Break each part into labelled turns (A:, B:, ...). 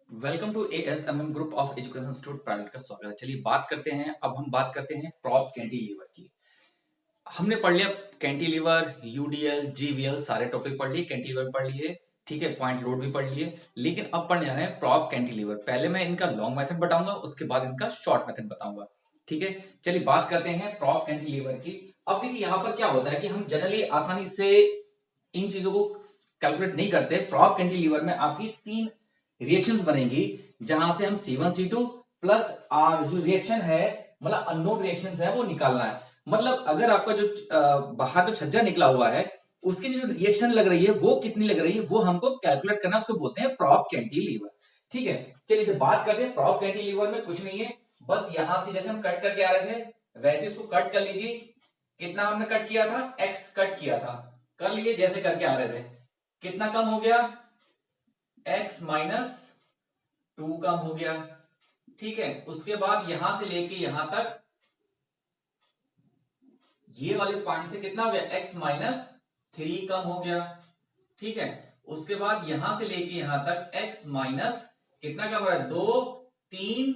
A: Welcome to ASMM group of education institute private का स्वागत है। चलिए बात करते हैं। अब हम बात करते हैं प्रॉप कैंटिलीवर की। हमने पढ़ लिया कैंटिलीवर, यूडीएल, जीवीएल, सारे टॉपिक पढ़ लिए, कैंटिलीवर पढ़ लिए, ठीक है, पॉइंट लोड भी पढ़ लिए। लेकिन अब पढ़ने जा रहे हैं प्रॉप कैंटिलीवर। पहले मैं इनका लॉन्ग मेथड बताऊंगा, उसके बाद इनका शॉर्ट मेथड बताऊंगा, ठीक है। चलिए बात करते हैं प्रॉप कैंटिलीवर की। अब देखिए यहाँ पर क्या होता है कि हम जनरली आसानी से इन चीजों को कैलकुलेट नहीं करते। प्रॉप कैंटिलीवर में आपकी तीन रिएक्शंस बनेगी, जहां से हम C1 C2 प्लस आर जो रिएक्शन है, मतलब अननोन रिएक्शंस है, वो निकालना है। मतलब अगर आपका जो बाहर जो छज्जा निकला हुआ है, उसकी जो रिएक्शन लग रही है वो कितनी लग रही है, वो हमको कैलकुलेट करना है। उसको बोलते हैं प्रॉप कैंटिलीवर, ठीक है। चलिए तो बात करते हैं। प्रॉप कैंटिलीवर में कुछ नहीं है, बस यहां से जैसे हम कट करके आ रहे थे वैसे इसको कट कर लीजिए। कितना हमने कट किया था, एक्स कट किया था, कर लीजिए जैसे करके आ रहे थे। कितना कम हो गया, x माइनस 2 कम हो गया, ठीक है। उसके बाद यहां से लेके यहां तक ये वाले पॉइंट से कितना हो गया, x माइनस 3 कम हो गया, ठीक है। उसके बाद यहां से लेके यहां तक x माइनस कितना कम हो रहा है, 2, 3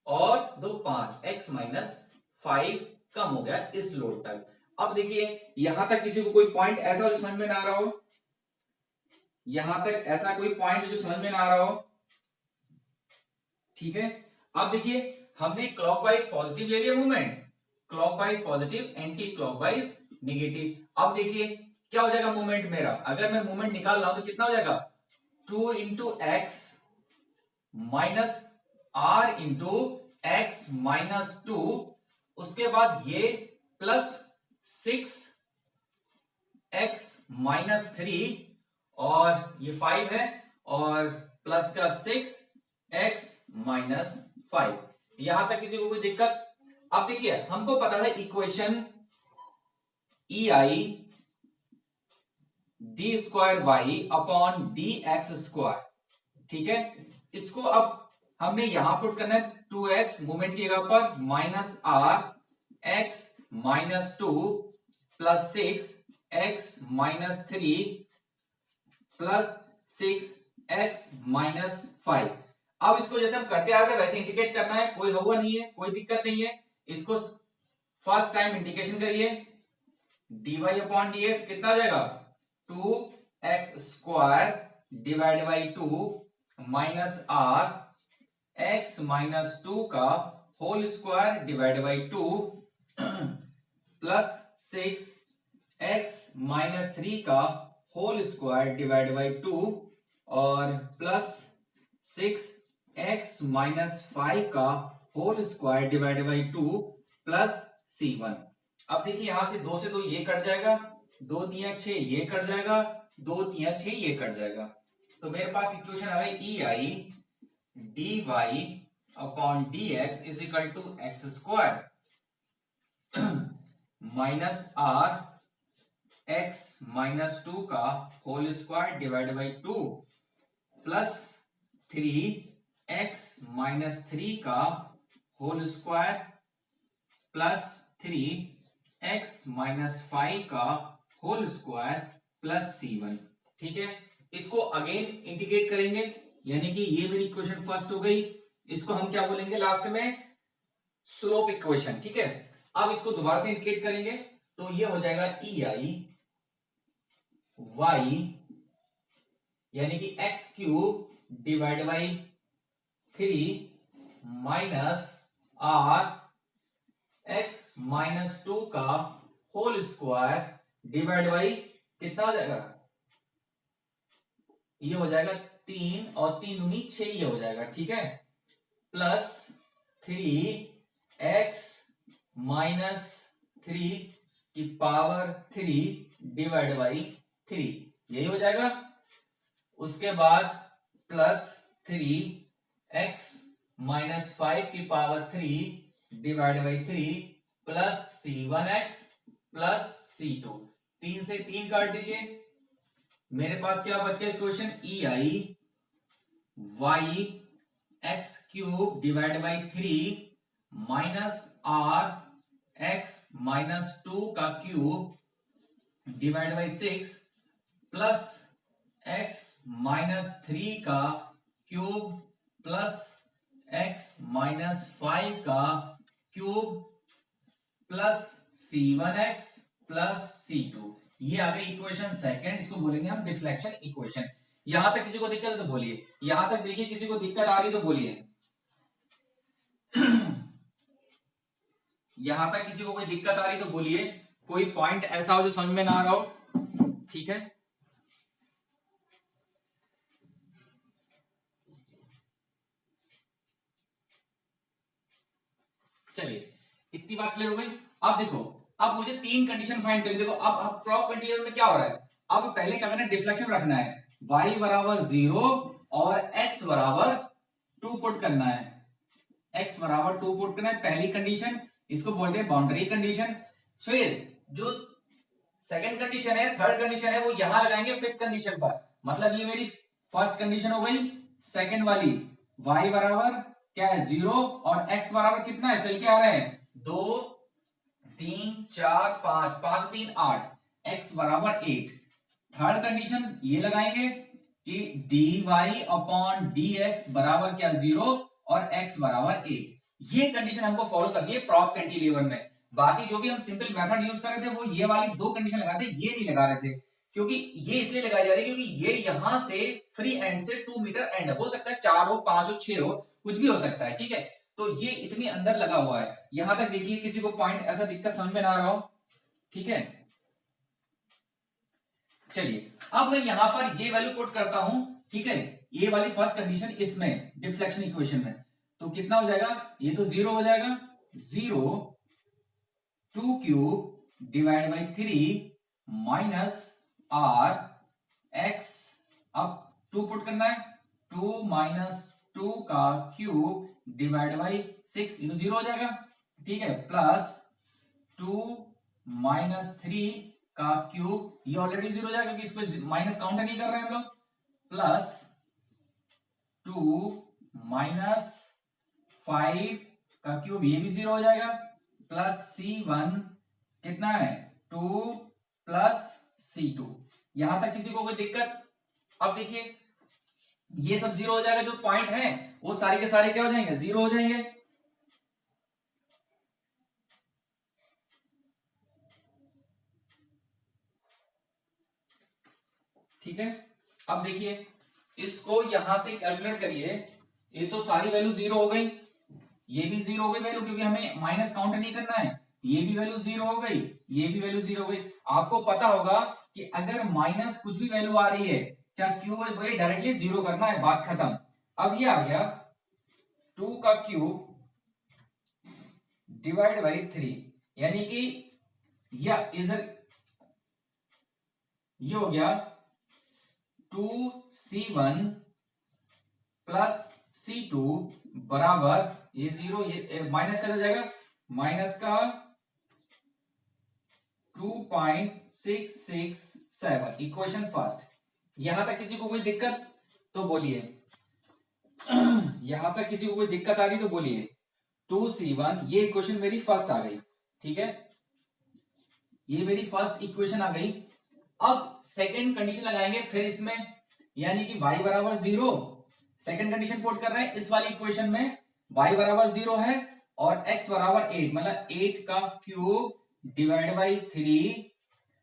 A: और 2, 5, x माइनस 5 कम हो गया इस लोड तक। अब देखिए यहां तक किसी को कोई पॉइंट ऐसा जो समझ में ना आ रहा हो, यहां तक ऐसा कोई पॉइंट जो समझ में ना आ रहा हो, ठीक है। अब देखिए हमने क्लॉकवाइज पॉजिटिव ले लिया movement, clockwise positive, anti clockwise negative. अब देखिए क्या हो जाएगा मूवमेंट मेरा, अगर मैं मूवमेंट निकाल रहा हूं तो कितना हो जाएगा, 2 into x minus R into x minus 2। उसके बाद ये प्लस 6x-3 और ये 5 है, और प्लस का 6x-5। यहां तक किसी को कोई दिक्कत। अब देखिए हमको पता था equation EI d² upon dx², ठीक है। इसको अब हमने यहां पुट करना है, 2x मूवमेंट की जगह पर minus R x minus 2 plus 6x-3 plus 6x-5। अब इसको जैसे हम करते आ रहे थे वैसे इंडिकेट करना है, कोई हुआ नहीं है, कोई दिक्कत नहीं है। इसको फर्स्ट टाइम इंडिकेशन करिए, dy अपॉन dx कितना हो जाएगा, 2x² divide by 2 minus R x minus 2 का whole square divide by 2 plus 6x-3 का होल स्क्वायर डिवाइड बाई 2 और प्लस 6x-5 का whole square divide by 2 plus C1। अब देखिए यहां से 2 से तो ये कट जाएगा, 2 3 6 ये कट जाएगा, 2 3 6 ये कट जाएगा। तो मेरे पास इक्वेशन आ गई EI dy upon dx is equal to x² minus R x minus 2 का whole square divide by 2 plus 3x-3 का होल स्क्वायर प्लस 3x-5 का होल स्क्वायर प्लस C1, ठीक है। इसको अगेन इंटीग्रेट करेंगे, यानी कि ये मेरी इक्वेशन फर्स्ट हो गई। इसको हम क्या बोलेंगे लास्ट में, स्लोप इक्वेशन, ठीक है। अब इसको दोबारा से इंटीग्रेट करेंगे तो ये हो जाएगा EI y यानी कि x³ divide by 3 minus R x minus 2 का होल स्क्वायर डिवाइड बाई कितना हो जाएगा, ये हो जाएगा 3 और 3 दूनी 6, ये हो जाएगा, ठीक है। प्लस 3x माइनस 3 की पावर 3 डिवाइड बाई 3, यही हो जाएगा। उसके बाद प्लस 3x माइनस 5 की power 3 divide by 3 plus C1x plus C2। 3 से 3 काट दीजिए, मेरे पास क्या बच गया equation, EI y x³ divide by 3 minus R x minus 2 का cube divide by 6 plus x minus 3 का क्यूब प्लस एक्स माइनस 5 का cube plus c1x plus c2। ये आ गई इक्वेशन सेकंड, इसको बोलेंगे हम डिफ्लेक्शन इक्वेशन। यहां तक किसी को दिक्कत है तो बोलिए, यहां तक देखिए किसी को दिक्कत आ रही तो बोलिए। यहां तक किसी को कोई दिक्कत आ रही तो बोलिए, कोई पॉइंट ऐसा हो जो समझ में ना आ रहा हो, ठीक है। चलिए इतनी बात क्लियर हो गई। अब देखो, अब मुझे तीन कंडीशन फाइंड करनी। देखो अब प्रॉप कंटीन्यूअस में क्या हो रहा है, अब पहले क्या करना है, डिफ्लेक्शन रखना है, y बराबर 0 और x बराबर 2 पुट करना है, x बराबर 2 पुट करना है पहली कंडीशन, इसको बोलते हैं बाउंड्री कंडीशन। फिर जो सेकंड कंडीशन है, थर्ड कंडीशन है, वो यहां लगाएंगे फिक्स कंडीशन पर। मतलब ये मेरी फर्स्ट कंडीशन हो गई। सेकंड वाली y बराबर क्या है 0 और x बराबर कितना है, चल के आ रहे हैं 2 3 4 5 5 3 8, x बराबर 8। थर्ड कंडीशन ये लगाएंगे कि dy अपॉन dx बराबर क्या 0 और x बराबर 8। ये कंडीशन हमको फॉलो करनी है प्रॉप कैंटिलीवर में। बाकी जो भी हम सिंपल मेथड यूज कर रहे थे वो ये वाली दो कंडीशन लगाते, ये नहीं लगा रहे थे, क्योंकि ये इसलिए लगाई जा रही है क्योंकि ये यहां से फ्री एंड से 2 मीटर एंड हो सकता है, 4 हो 5 हो 6 हो, कुछ भी हो सकता है, ठीक है। तो ये इतनी अंदर लगा हुआ है। यहां तक देखिए किसी को पॉइंट ऐसा दिक्कत समझ में ना आ रहा हो, ठीक है। चलिए अब मैं यहां पर ये वैल्यू पुट करता हूं, ठीक है, ये वाली फर्स्ट कंडीशन इसमें डिफ्लेक्शन इक्वेशन में, तो कितना हो जाएगा, ये तो 0 हो जाएगा, 0 2 cube divide by 3 minus R x, अब 2 पुट करना है, 2 माइनस 2 का क्यूब डिवाइड बाई 6, ये तो 0 हो जाएगा, ठीक है, प्लस 2 माइनस 3 का क्यूब, ये ऑलरेडी 0 हो जाएगा क्योंकि इसको माइनस काउंट नहीं कर रहे हैं हम लोग, प्लस 2 माइनस 5 का क्यूब, ये भी 0 हो जाएगा, प्लस C1 कितना है 2 प्लस C2। यहां तक किसी को कोई दिक्कत? अब देखिए ये सब 0 हो जाएगा, जो पॉइंट है वो सारे के सारे क्या हो जाएंगे, 0 हो जाएंगे। ठीक है, अब देखिए इसको यहां से कैलकुलेट करिए, ये तो सारी वैल्यू 0 हो गई, ये भी 0 हो गई वैल्यू क्योंकि हमें माइनस काउंट नहीं करना है, ये भी वैल्यू 0 हो गई, ये भी वैल्यू 0 हो गई। आपको पता होगा कि अगर माइनस कुछ भी वैल्यू आ रही है, चाहे क्यूब वही डायरेक्टली 0 करना है, बात खत्म। अब ये आ गया 2 का क्यूब डिवाइड बाई 3, यानी कि ये हो गया 2C1 प्लस C2 बराबर, ये 0 ये माइनस का जाएगा, माइनस का 2.667, इक्वेशन फर्स्ट। यहां तक किसी को कोई दिक्कत तो बोलिए, यहां तक किसी को कोई दिक्कत आ रही तो बोलिए। 2C1 ये इक्वेशन मेरी फर्स्ट आ गई, ठीक है, ये मेरी फर्स्ट इक्वेशन आ गई। अब सेकंड कंडीशन लगाएंगे फिर इसमें, यानी कि y बराबर 0, सेकंड कंडीशन पुट कर रहे हैं इस वाली इक्वेशन में, y बराबर 0 है और x बराबर 8, मतलब 8 का cube divide by 3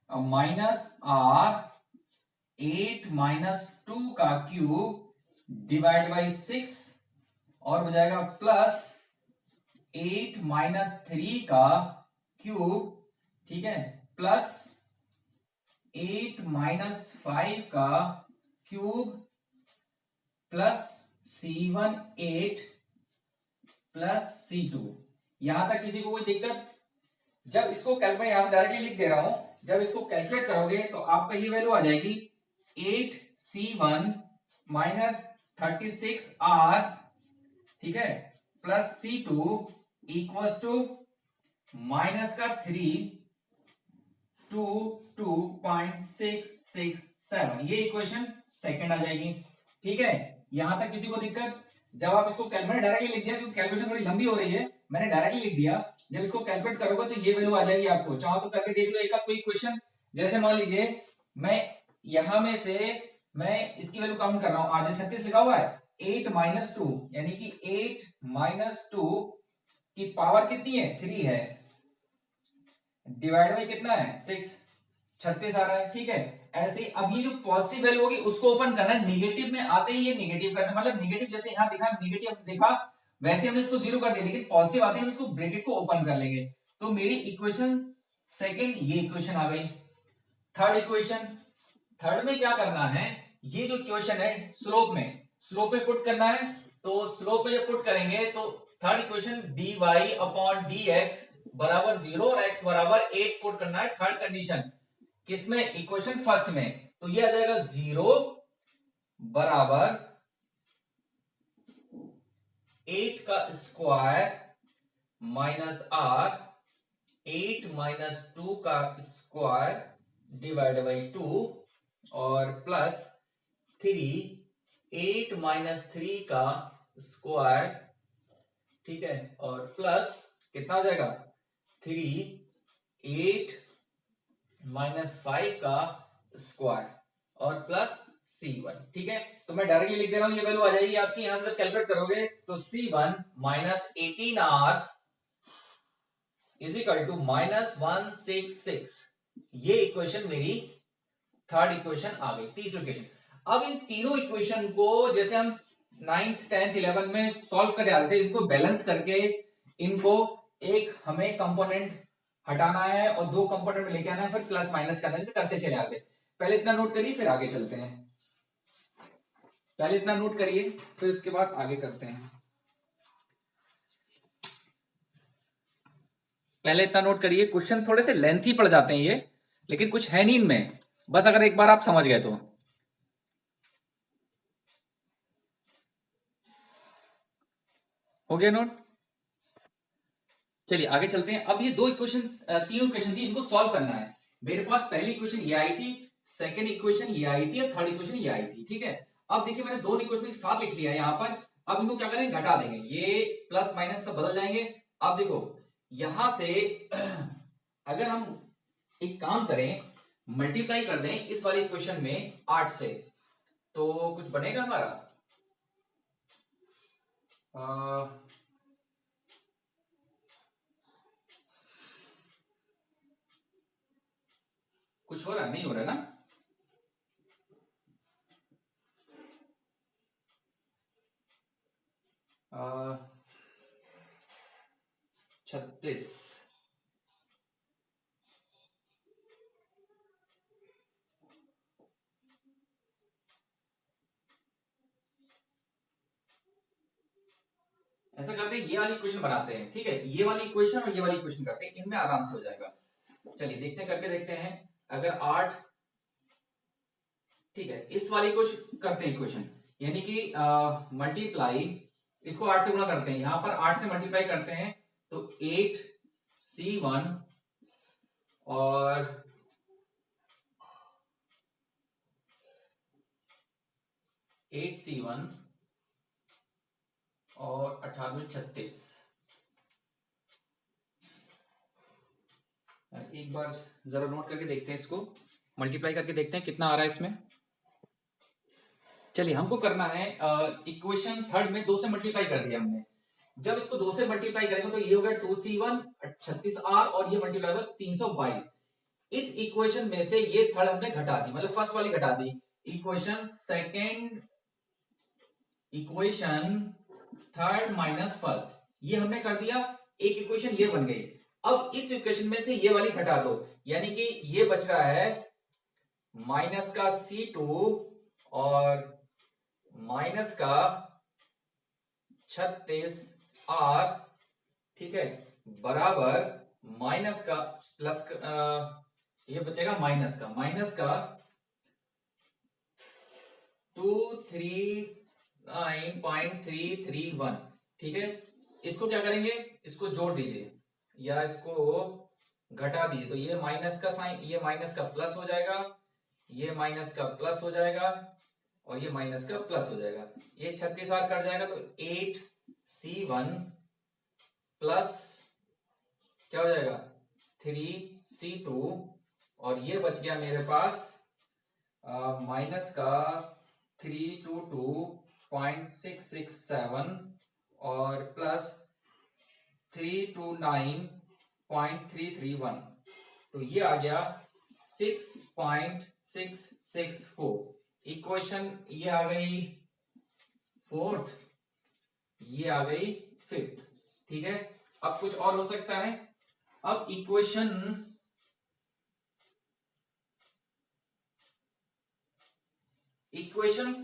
A: minus R 8 minus 2 का क्यूब डिवाइड बाई 6 और हो जाएगा प्लस 8 माइनस 3 का क्यूब, ठीक है, प्लस 8 माइनस 5 का cube plus C1 8 plus C2। यहां तक किसी को कोई दिक्कत? जब इसको कैलकुलेट यहां से डायरेक्टली लिख दे रहा हूं, जब इसको कैलकुलेट करोगे तो आपका ये वैल्यू आ जाएगी 8C1 माइनस 36R, ठीक है, plus C2 equals to minus का 3 2.667, ये इक्वेशन सेकंड आ जाएगी, ठीक है। यहां तक किसी को दिक्कत? जब आप इसको कैलकुलेट डायरेक्टली लिख दिया, क्योंकि कैलकुलेशन थोड़ी लंबी हो रही है, मैंने डायरेक्टली लिख दिया, जब इसको कैलकुलेट करोगे तो ये वैल्यू आ जाएगी आपको। चाहो तो करके देख लो एक कोई इक्वेशन, जैसे मान लीजिए मैं यहां में से मैं इसकी वैल्यू काउंट कर रहा हूं, 8 36 लिखा हुआ है, 8 - 2 यानी कि 8 - 2 की पावर कितनी है 3 है, डिवाइड में कितना है 6, 36 आ रहा है। ठीक है, ऐसे अब ये जो पॉजिटिव वैल्यू होगी उसको ओपन करना है, निगेटिव में आते ही ये निगेटिव करना है, मतलब निगेटिव जैसे यहाँ दिखा निगेटिव देखा वैसे हमने इसको जीरो कर दिया, लेकिन पॉजिटिव आते ही हम इसको ब्रैकेट को ओपन कर लेंगे। तो मेरी इक्वेशन सेकंड ये इक्वेशन आ गई। थर्ड इक्वेशन, थर्ड में क्या करना है, ये जो इक्वेशन है स्लोप में पुट करना है। तो स्लोप में जब पुट करेंगे तो थर्ड इक्वेशन dy/dx बराबर 0 और x बराबर 8 पुट करना है थर्ड कंडीशन किसमें, इक्वेशन फर्स्ट में। तो ये आ जाएगा 0 बराबर 8 का स्क्वायर माइनस r, 8 - 2 का स्क्वायर डिवाइड बाई 2 और प्लस 3, 8 - 3 का स्क्वायर, ठीक है, और प्लस कितना हो जाएगा 3, 8 - 5 का स्क्वायर और प्लस C1। ठीक है, तो मैं डायरेक्टली लिख दे रहा हूं, ये वैल्यू आ जाएगी आपकी, यहां से जब कैलकुलेट करोगे तो C1 - 18R is equal to -166। ये इक्वेशन मेरी थर्ड इक्वेशन आ गई, तीसरी इक्वेशन। अब इन तीनों इक्वेशन को जैसे हम 9th 10th 11 में सॉल्व कर रहे थे, इनको बैलेंस करके इनको एक हमें कंपोनेंट हटाना है और दो कंपोनेंट में लेके आना है, फिर प्लस माइनस करना है, जैसे करते चले आते। पहले इतना नोट करिए फिर आगे चलते हैं। पहले इतना नोट करिए फिर उसके बाद आगे करते हैं। पहले इतना नोट करिए, क्वेश्चन थोड़े से लेंथी पड़ जाते हैं ये, लेकिन कुछ है नहीं इनमें, बस अगर एक बार आप समझ गए तो। हो गया नोट? चलिए आगे चलते हैं। अब ये दो इक्वेशन, तीनों इक्वेशन थी, इनको सॉल्व करना है। मेरे पास पहली इक्वेशन ये आई थी, सेकंड इक्वेशन ये आई थी और थर्ड इक्वेशन ये आई थी। ठीक है, अब देखिए मैंने दोनों इक्वेशन एक साथ लिख लिया है यहां पर। अब इनको क्या करेंगे, घटा देंगे, ये प्लस माइनस सब बदल जाएंगे। अब देखो यहां से अगर हम एक काम करें, मल्टीप्लाई कर दें इस वाली इक्वेशन में 8 से, तो कुछ बनेगा हमारा कुछ हो रहा नहीं हो रहा ना? 36, ऐसा करते हैं ये वाली इक्वेशन बनाते हैं। ठीक है, ये वाली इक्वेशन और ये वाली इक्वेशन करते हैं, इनमें आराम से हो जाएगा। चलिए देखते हैं, करके देखते हैं। अगर 8, ठीक है, इस वाली को करते हैं इक्वेशन, यानी कि मल्टीप्लाई, इसको 8 से गुणा करते हैं, यहां पर 8 से मल्टीप्लाई करते हैं तो 8C1 और 8C1 और 18 36। एक बार जरा नोट करके देखते हैं, इसको मल्टीप्लाई करके देखते हैं कितना आ रहा है इसमें। चलिए हमको करना है, इक्वेशन थर्ड में 2 से मल्टीप्लाई कर दिया हमने। जब इसको 2 से मल्टीप्लाई करेंगे तो ये हो गया 2C1 36R और ये मल्टीप्लाई होगा 322। इस इक्वेशन में से ये थर्ड हमने घटा दी, मतलब फर्स्ट वाली घटा दी। Equation second, equation third minus first, ये हमने कर दिया, एक इक्वेशन ये बन गई। अब इस इक्वेशन में से ये वाली घटा दो, यानी कि ये बच रहा है माइनस का C2 और माइनस का 36R, ठीक है, बराबर माइनस का प्लस ये बचेगा माइनस का 239.331। ठीक है, इसको क्या करेंगे, इसको जोड़ दीजिए या इसको घटा दीजिए, तो ये माइनस का साइन, ये माइनस का प्लस हो जाएगा, ये माइनस का प्लस हो जाएगा और ये माइनस का प्लस हो जाएगा, ये 36R कट जाएगा तो 8C1 प्लस क्या हो जाएगा 3C2 और ये बच गया मेरे पास माइनस का 322.331। 0.667 और प्लस 329.331, तो ये आ गया 6.664। इक्वेशन ये आ गई फोर्थ, ये आ गई फिफ्थ। ठीक है, अब कुछ और हो सकता है। अब इक्वेशन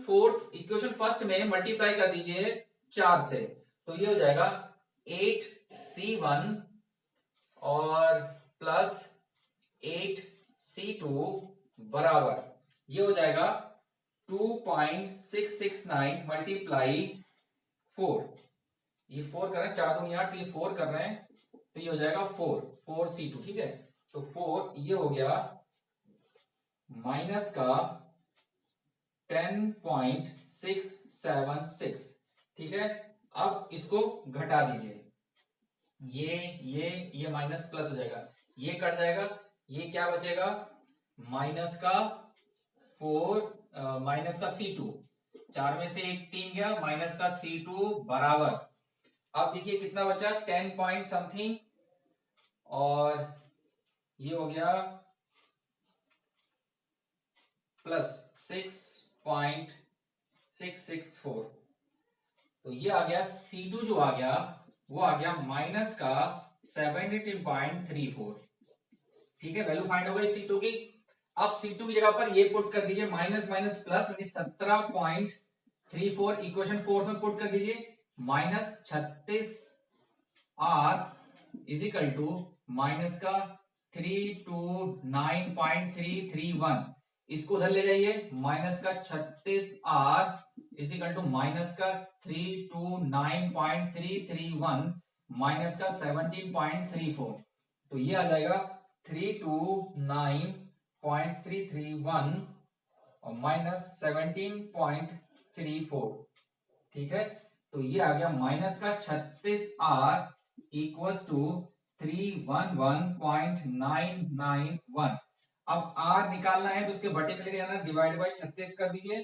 A: फोर्थ, इक्वेशन फर्स्ट में मल्टीप्लाई कर दीजिए 4 से, तो ये हो जाएगा 8C1 और प्लस 8C2 बराबर, ये हो जाएगा 2.669 मल्टीप्लाई 4। ये 4 कर रहे हैं, 4 दूनी 8, तो ये 4 कर रहे हैं, तो ये हो जाएगा 4C2। ठीक है, तो 4 ये हो गया माइनस का 10.676। ठीक है, अब इसको घटा दीजिए, ये माइनस प्लस हो जाएगा, ये कट जाएगा, ये क्या बचेगा माइनस का 4 माइनस का C2, 4 में से 1 3 गया, माइनस का C2 बराबर, अब देखिए कितना बचा 10 पॉइंट समथिंग, और ये हो गया प्लस 6.664, तो ये आ गया C2 जो आ गया वो आ गया माइनस का 17.34। ठीक है, वैल्यू फाइंड हो गई C2 की। अब C2 की जगह पर ये पुट कर दीजिए, minus minus plus 17.34 equation fourth में पुट कर दीजिए, minus 36R is equal to minus का 329.331, इसको उधर ले जाइए, माइनस का 36R is equal to minus का 329.331 माइनस का 17.34, तो ये आ जाएगा 329.331 और माइनस 17.34। ठीक है, तो ये आ गया माइनस का 36R इक्वल्स टू 311.991। अब R निकालना है तो उसके बटे में लेके जाना, डिवाइड बाई 36 कर दीजिए,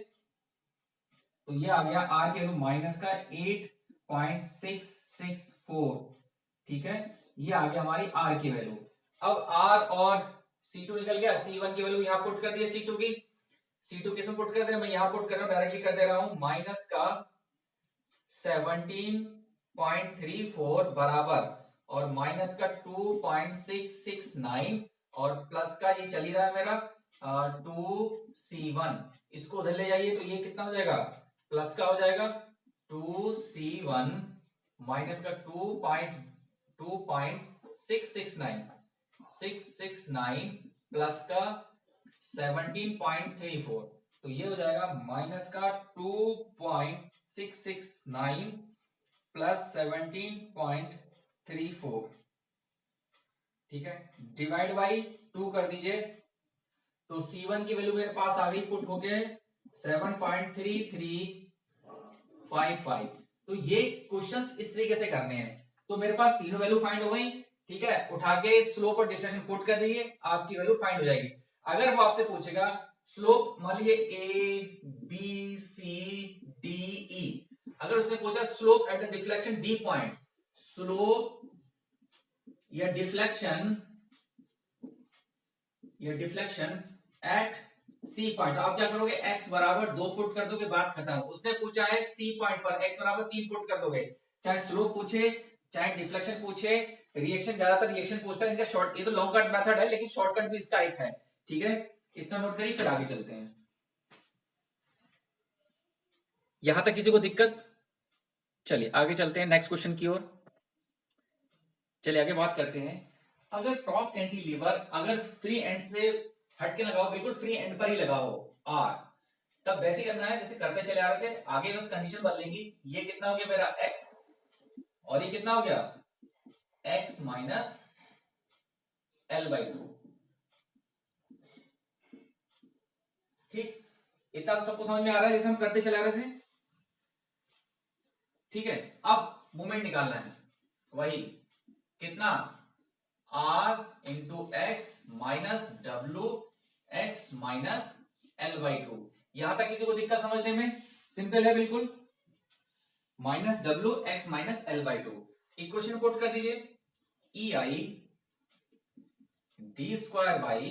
A: तो ये आ गया R के वैल्यू माइनस का 8.664। ठीक है, ये आ गया हमारी R की वैल्यू। अब R और C2 निकल गया, C1 की वैल्यू यहां पुट कर दिए, C2 की, C2 किसमें पुट कर दे, मैं यहां पुट कर रहा हूं, डायरेक्टली कर दे रहा हूं, माइनस का 17.34 बराबर और माइनस का 2.669 और प्लस का ये चल ही रहा है मेरा 2C1, इसको उधर ले जाइए, तो ये कितना हो जाएगा प्लस का हो जाएगा 2C1 माइनस का 2.669 प्लस का 17.34, तो ये हो जाएगा माइनस का 2.669 प्लस 17.34। ठीक है, डिवाइड बाई 2 कर दीजिए, तो C1 की वैल्यू मेरे पास आ गई पुट होके 7.3355। तो ये क्वेश्चंस इस तरीके से करने हैं, तो मेरे पास तीनों वैल्यू फाइंड हो गई। ठीक है, उठा के स्लोप और डिफरेंशियल पुट कर दीजिए, आपकी वैल्यू फाइंड हो जाएगी। अगर वो आपसे पूछेगा स्लोप, मान लीजिए ABCDE, अगर उसने पूछा slope at the deflection D point, slope या डिफ्लेक्शन एट C पॉइंट, तो आप क्या करोगे, x बराबर 2 पुट कर दोगे, बात खत्म। उसने पूछा है C पॉइंट पर x बराबर 3 पुट कर दोगे, चाहे स्लोप पूछे चाहे डिफ्लेक्शन पूछे, रिएक्शन, ज्यादातर रिएक्शन पूछता है, इनका शॉर्ट, ये तो लॉन्ग कट मेथड है लेकिन शॉर्टकट भी इसका एक है। ठीक है, इतना नोट करिए, फिर आगे चलते हैं। यहां तक किसी को दिक्कत? चलिए आगे चलते हैं नेक्स्ट क्वेश्चन की ओर। चलिए आगे बात करते हैं, अगर टॉप कैंटिलीवर अगर फ्री एंड से हट के लगाओ, बिल्कुल फ्री एंड पर ही लगाओ R, तब वैसे करना है जैसे करते चले आ रहे थे, आगे बस कंडीशन बदलेंगी। ये कितना हो गया मेरा x, और ये कितना हो गया x माइनस L/2। ठीक, इतना तो सबको समझ में आ रहा है जैसे हम करते चले आ रहे थे। ठीक है, अब मोमेंट निकालना है, वही कितना R into x minus W x minus L/2। यहां तक किसी को दिक्कत समझने में? सिंपल है बिल्कुल। Minus W X minus L by two. Equation put कर दीजिए, E I D square by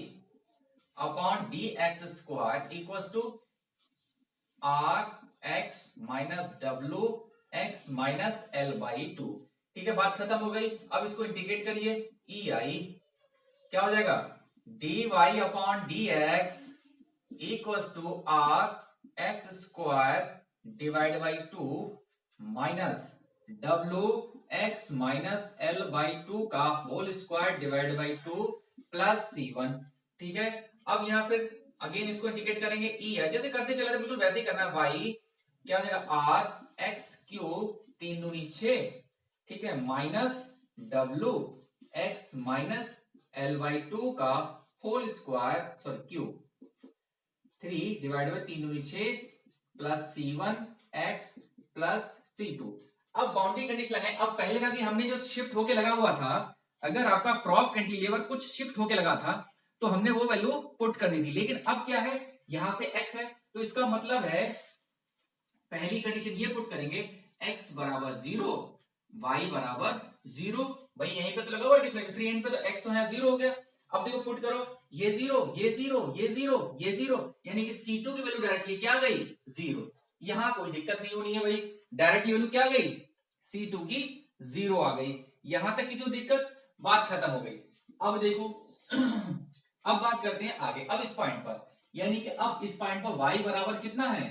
A: upon D X square equal to R x minus W X minus L by two. ठीक है, बात खत्म हो गई। अब इसको इंटीग्रेट करिए, ई आई क्या हो जाएगा, D Y upon D X equal to R X square divide by two minus W X minus L by two का whole square divide by two plus C one. ठीक है, अब यहां फिर अगेन इसको इंटीग्रेट करेंगे, ई है जैसे करते चला था बिल्कुल वैसे ही करना है। वाई क्या हो जाएगा, आर एक्स क्यूब 3 दूनी 6, ठीक है, minus W X minus L by two का whole square sorry cube 3 divide by 3 दूनी 6 plus C one X plus C2। अब बाउंड्री कंडीशन लगाएं। अब पहले का कि हमने जो शिफ्ट होके लगा हुआ था, अगर आपका प्रॉप कैंटिलीवर कुछ शिफ्ट होके लगा था तो हमने वो वैल्यू पुट कर दी थी, लेकिन अब क्या है, यहां से x है तो इसका मतलब है पहली कंडीशन ये पुट करेंगे, x बराबर 0 y बराबर 0। भाई यहीं पे तो लगा हुआ डिफरेंस, फ्री एंड पे तो x तो है 0 हो गया। अब देखो पुट करो, ये 0 ये 0 ये 0 ये 0, यानी कि C2 की वैल्यू डायरेक्टली क्या गई, 0। यहां कोई दिक्कत नहीं होनी है भाई, डायरेक्टली वैल्यू क्या गई, C2 की 0 आ गई। यहां तक किसी दिक्कत, बात खत्म हो गई। अब देखो अब बात करते हैं आगे, अब इस पॉइंट पर, यानी कि अब इस पॉइंट पर y बराबर कितना है,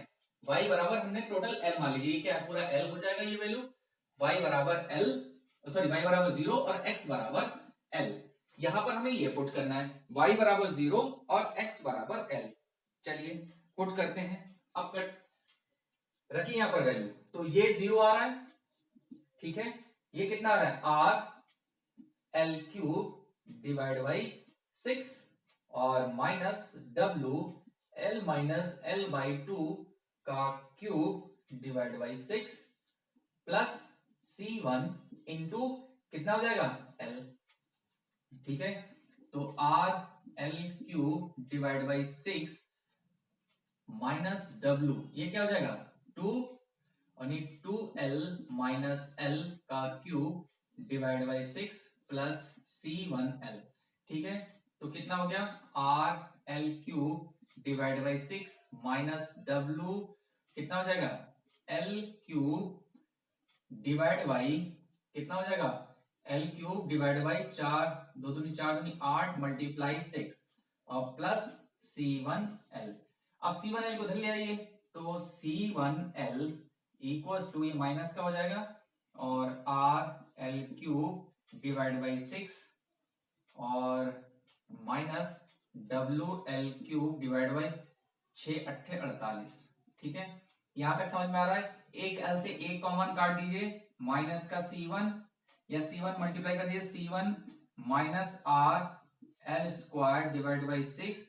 A: y बराबर हमने टोटल l मान लीजिए, क्या पूरा l हो जाएगा ये वैल्यू, y बराबर l सॉरी y बराबर 0 और x बराबर l। यहां पर हमें ये पुट करना है, y बराबर 0 और x बराबर l। चलिए पुट करते हैं। अब कट रखिए यहां पर वैल्यू, तो ये 0 आ रहा है, ठीक है, ये कितना आ रहा है, R L cube divide by 6 और minus W L minus L by 2 का cube divide by 6 plus C1 into कितना हो जाएगा, L। ठीक है, तो R L cube divide by 6 minus W, ये क्या हो जाएगा 2 और ये 2L माइनस L का cube divide by 6 plus C1L। ठीक है, तो कितना हो गया, R L cube divide by 6 minus W कितना हो जाएगा, एल क्यूब डिवाइड बाई कितना हो जाएगा, एल क्यूब डिवाइड बाई 4 दो दूनी 4 दूनी 8 मल्टीप्लाई 6 और प्लस C1L। अब C1L को धर ले आइए, तो C1L इक्वल्स टू ये माइनस का हो जाएगा और R L cube divide by 6 और minus W L cube divide by 6 अट्ठे 48। ठीक है, यहां तक समझ में आ रहा है। एक एल से एक कॉमन काट दीजिए, माइनस का C1 या C1 मल्टीप्लाई कर दीजिए C1 minus R L square divide by 6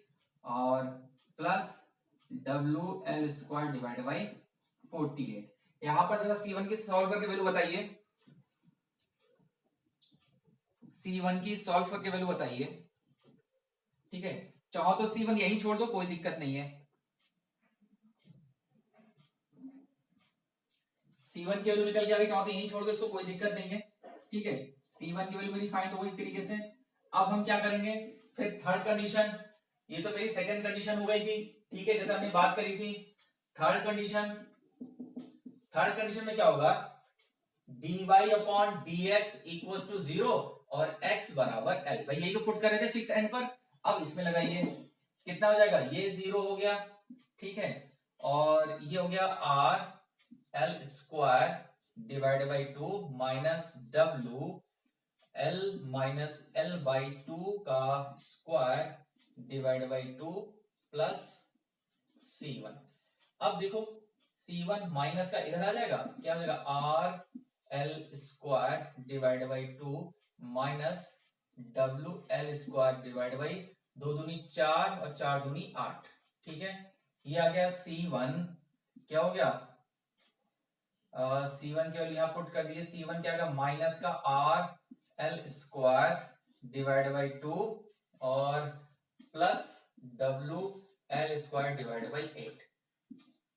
A: और plus W L square divide by 48। यहां पर जरा C1 की सॉल्व करके वैल्यू बताइए, C1 की सॉल्व करके वैल्यू बताइए। ठीक है, चाहो तो C1 यहीं छोड़ दो, कोई दिक्कत नहीं है। C1 की वैल्यू निकल के आ गई, चाहो तो यहीं छोड़ दो इसको, कोई दिक्कत नहीं है। ठीक है, C1 की वैल्यू मेरी फाइंड हो गई तरीके से। अब हम क्या करेंगे, फिर थर्ड कंडीशन, ये तो मेरी सेकंड कंडीशन हो गई थी, ठीक है, जैसे हमने बात करी थी। थर्ड कंडीशन में क्या होगा, dy upon dx equals to 0 और x बराबर l। भाई यही तो पुट कर रहे थे फिक्स एंड पर। अब इसमें लगाइए, कितना हो जाएगा, ये 0 हो गया, ठीक है, और ये हो गया r l square divide by 2 minus w l minus l by 2 का square divide by 2 plus C1। अब देखो C1 माइनस का इधर आ जाएगा, क्या हो जाएगा, are L square divide by 2 minus W L square divide by 2 दूनी 4 और 4 दूनी 8। ठीक है, ये आ गया C1, क्या हो गया, C1 की वैल्यू यहां पुट कर दिए, C1 क्या होगा, माइनस का are L square divide by 2 और plus W L square divide by 8।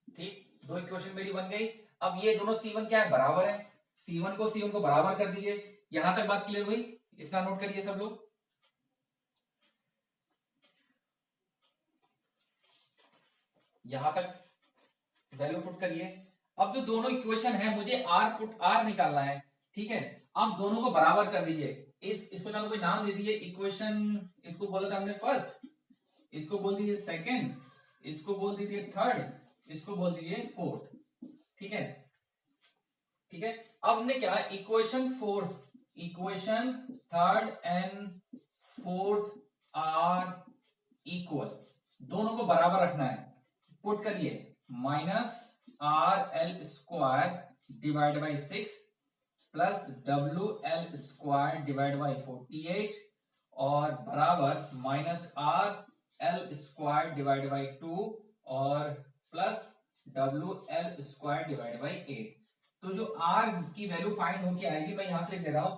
A: ठीक, दो इक्वेशन मेरी बन गई। अब ये दोनों C1 क्या है, बराबर है, C1 को बराबर कर दीजिए। यहां तक बात क्लियर हुई? इतना नोट करिए सब लोग। यहां तक वैल्यू पुट करिए। अब जो दोनों इक्वेशन है मुझे आर निकालना है, ठीक है। आप दोनों को बराबर कर दीजिए। इसको चलो कोई नाम दे दीजिए, इक्वेशन इसको बोला था हमने फर्स्ट, इसको बोल दीजिए सेकंड, इसको बोल दीजिए थर्ड, इसको बोल दीजिए फोर्थ, ठीक है। ठीक है, अब हमने क्या, equation third and fourth are equal, दोनों को बराबर रखना है। पुट करिए minus R L square divide by 6 plus W L square divide by 48 और बराबर minus R L square divide by 2 और plus W L square divide by 8। तो जो आर की वैल्यू फाइंड होके आएगी, मैं यहां से लिख दे रहा हूं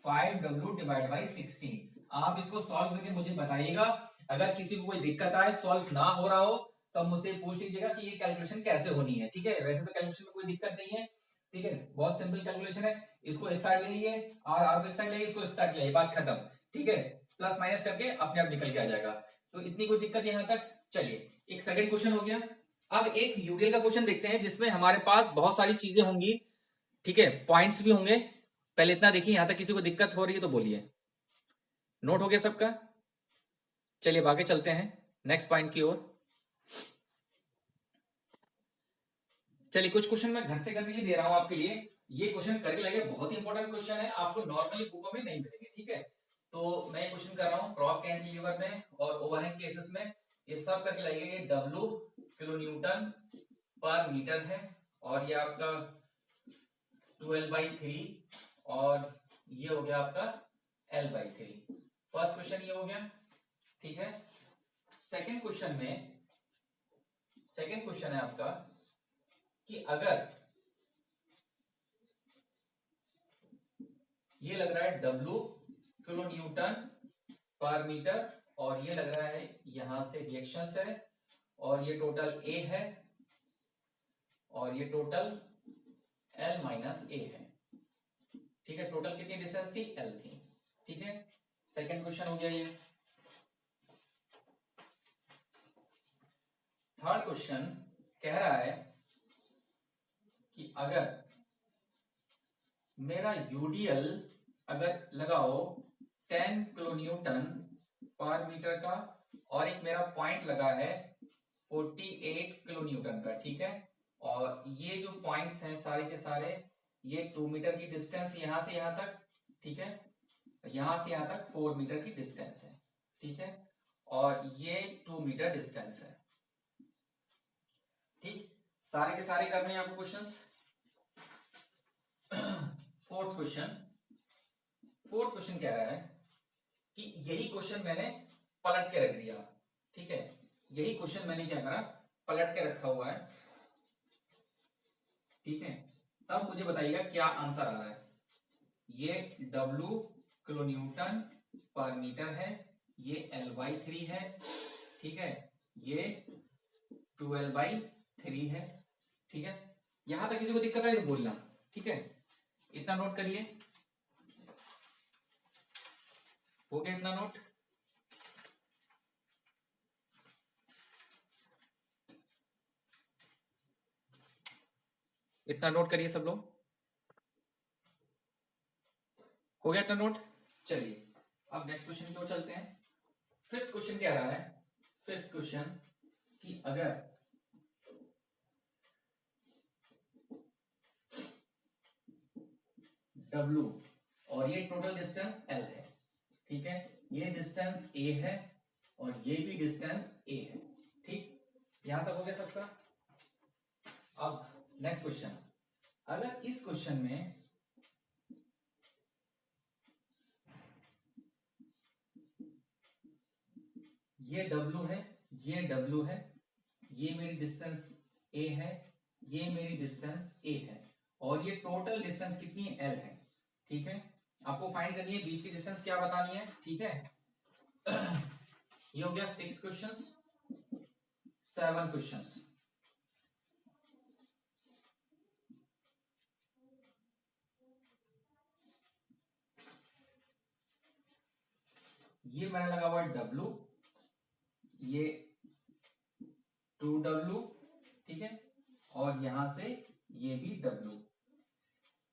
A: 5w डिवाइड बाई 16। आप इसको सॉल्व करके मुझे बताइएगा। अगर किसी को कोई दिक्कत आए, सॉल्व ना हो रहा हो, तो मुझसे पूछ लीजिएगा कि ये कैलकुलेशन कैसे होनी है, ठीक है। वैसे तो कैलकुलेशन में कोई दिक्कत नहीं है, ठीक है, बहुत सिंपल कैलकुलेशन है। इसको एक साइड ले लीजिए, आर को एक साइड ले लीजिए, इसको एक साइड ले लीजिए, बात खत्म, ठीक है। प्लस माइनस करके अपने आप निकल के आ जाएगा, तो इतनी कोई दिक्कत यहां तक। चलिए, एक सेकंड क्वेश्चन हो गया। अब एक यूडीएल का क्वेश्चन देखते हैं, जिसमें हमारे पास बहुत सारी चीजें होंगी, ठीक है, पॉइंट्स भी होंगे। पहले इतना देखिए, यहां तक किसी को दिक्कत हो रही है तो बोलिए। नोट हो गया सबका? चलिए आगे चलते हैं नेक्स्ट पॉइंट की ओर। चलिए, कुछ क्वेश्चन मैं घर से करके ही दे रहा हूं आपके लिए। ये क्वेश्चन करके लगे, बहुत ही इंपॉर्टेंट क्वेश्चन है, आपको नॉर्मली बुकों में नहीं मिलेंगे, ठीक है। तो मैं क्वेश्चन कर रहा हूं प्रॉप कैंटिलीवर में और ओवरहैंग केसेस में। ये सब करके लगेगा, ये डब्ल्यू किलो न्यूटन पर मीटर है और ये आपका 12/3 और ये हो गया आपका L/3। फर्स्ट क्वेश्चन ये हो गया, ठीक है। सेकंड क्वेश्चन है आपका कि अगर ये लग रहा है W किलो न्यूटन पर मीटर और ये लग रहा है यहां से रिएक्शंस है और ये टोटल A है और ये टोटल L-A है, ठीक है। टोटल कितनी डिस्टेंस थी? L थी, ठीक है। सेकंड क्वेश्चन हो गया ये। थर्ड क्वेश्चन कह रहा है कि अगर मेरा यूडीएल अगर लगाओ 10 किलो न्यूटन पर मीटर का और एक मेरा पॉइंट लगा है 48 किलो न्यूटन का, ठीक है। और ये जो पॉइंट्स हैं सारे के सारे, ये 2 मीटर की डिस्टेंस यहां से यहां तक, ठीक है, यहां से यहां तक 4 मीटर की डिस्टेंस है, ठीक है, और ये 2 मीटर डिस्टेंस है, ठीक। सारे के सारे करने हैं आपको क्वेश्चंस। फोर्थ क्वेश्चन कह रहा है कि यही क्वेश्चन मैंने पलट के रख दिया, ठीक है। यही क्वेश्चन मैंने क्या करा, पलट के रखा हुआ है, ठीक है। तब मुझे बताइएगा क्या आंसर आ रहा है। ये W किलो न्यूटन पर मीटर है, ये L/3 है, ठीक है, ये 12/3 है, ठीक है। यहां तक किसी को दिक्कत है बोलना, ठीक है। इतना नोट करिए, हो गया इतना नोट। इतना नोट करिए सब लोग, हो गया इतना नोट। चलिए अब नेक्स्ट क्वेश्चन की ओर चलते हैं। फिफ्थ क्वेश्चन क्या रहा है, फिफ्थ क्वेश्चन कि अगर W और ये टोटल डिस्टेंस L है, ठीक है, ये डिस्टेंस A है और ये भी डिस्टेंस A है, ठीक। यहां तक हो गया सबका। अब नेक्स्ट क्वेश्चन, अगर इस क्वेश्चन में ये W है, ये W है, ये मेरी डिस्टेंस A है, ये मेरी डिस्टेंस A है और ये टोटल डिस्टेंस कितनी है? L है, ठीक है। आपको फाइंड करनी है बीच की डिस्टेंस क्या बतानी है, ठीक है। ये हो गया 6 क्वेश्चंस, 7 क्वेश्चंस। ये मेरा लगा हुआ W, ये 2W, ठीक है, और यहां से ये भी W,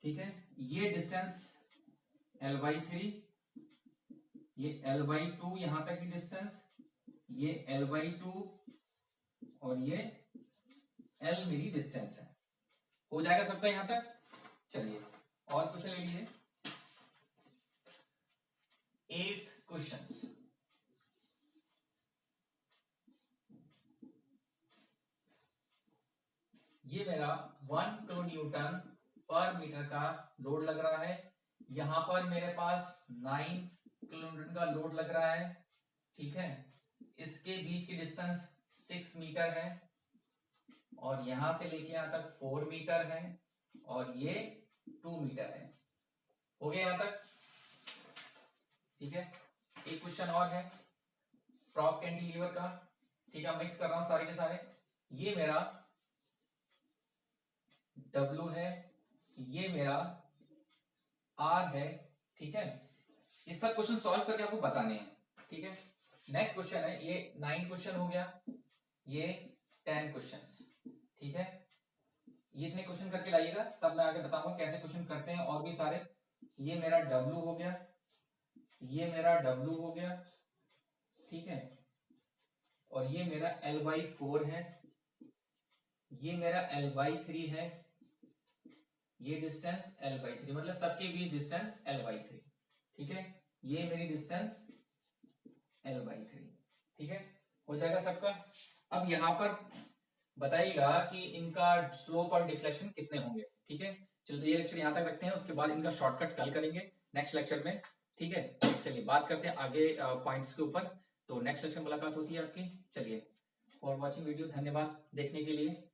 A: ठीक है। ये डिस्टेंस L/3, ये L/2 यहां तक की डिस्टेंस, ये L/2 और ये L मेरी डिस्टेंस है। हो जाएगा सबका यहां तक। चलिए और क्वेश्चन ले लीजिए। 8th questions. ये मेरा 1 किलो न्यूटन पर मीटर का लोड लग रहा है। यहां पर मेरे पास 9 किलो न्यूटन का लोड लग रहा है, ठीक है। इसके बीच की डिस्टेंस 6 मीटर है और यहां से लेके यहां तक 4 मीटर है और ये 2 मीटर है। हो गया यहां तक, ठीक है। एक क्वेश्चन और है प्रॉप कैंटिलीवर का, ठीक है। मिक्स कर रहा हूं सारे के सारे। ये मेरा W है, ये मेरा R है, ठीक है। ये सब क्वेश्चन सॉल्व करके आपको बताने हैं, ठीक है। नेक्स्ट क्वेश्चन है, ये 9 क्वेश्चन हो गया, ये 10 क्वेश्चंस, ठीक है। ये इतने क्वेश्चन करके लाइएगा, तब मैं आगे बताऊंगा कैसे क्वेश्चन करते हैं और भी सारे। ये मेरा W हो गया, ये मेरा W हो गया, ठीक है, और ये मेरा L/4 है, ये मेरा L/3 है, ये डिस्टेंस L/3, मतलब सबके बीच डिस्टेंस L/3, ठीक है। ये मेरी डिस्टेंस L/3, ठीक है। हो जाएगा सबका। अब यहां पर बताइएगा कि इनका स्लोप और डिफ्लेक्शन कितने होंगे, ठीक है। चलो तो ये लेक्चर यहां तक रखते हैं, उसके बाद इनका शॉर्टकट कल करेंगे नेक्स्ट लेक्चर में, ठीक है। चलिए बात करते हैं आगे पॉइंट्स के ऊपर, तो नेक्स्ट लेक्चर मुलाकात होती है आपकी। चलिए, फॉर वॉचिंग वीडियो, धन्यवाद देखने के लिए।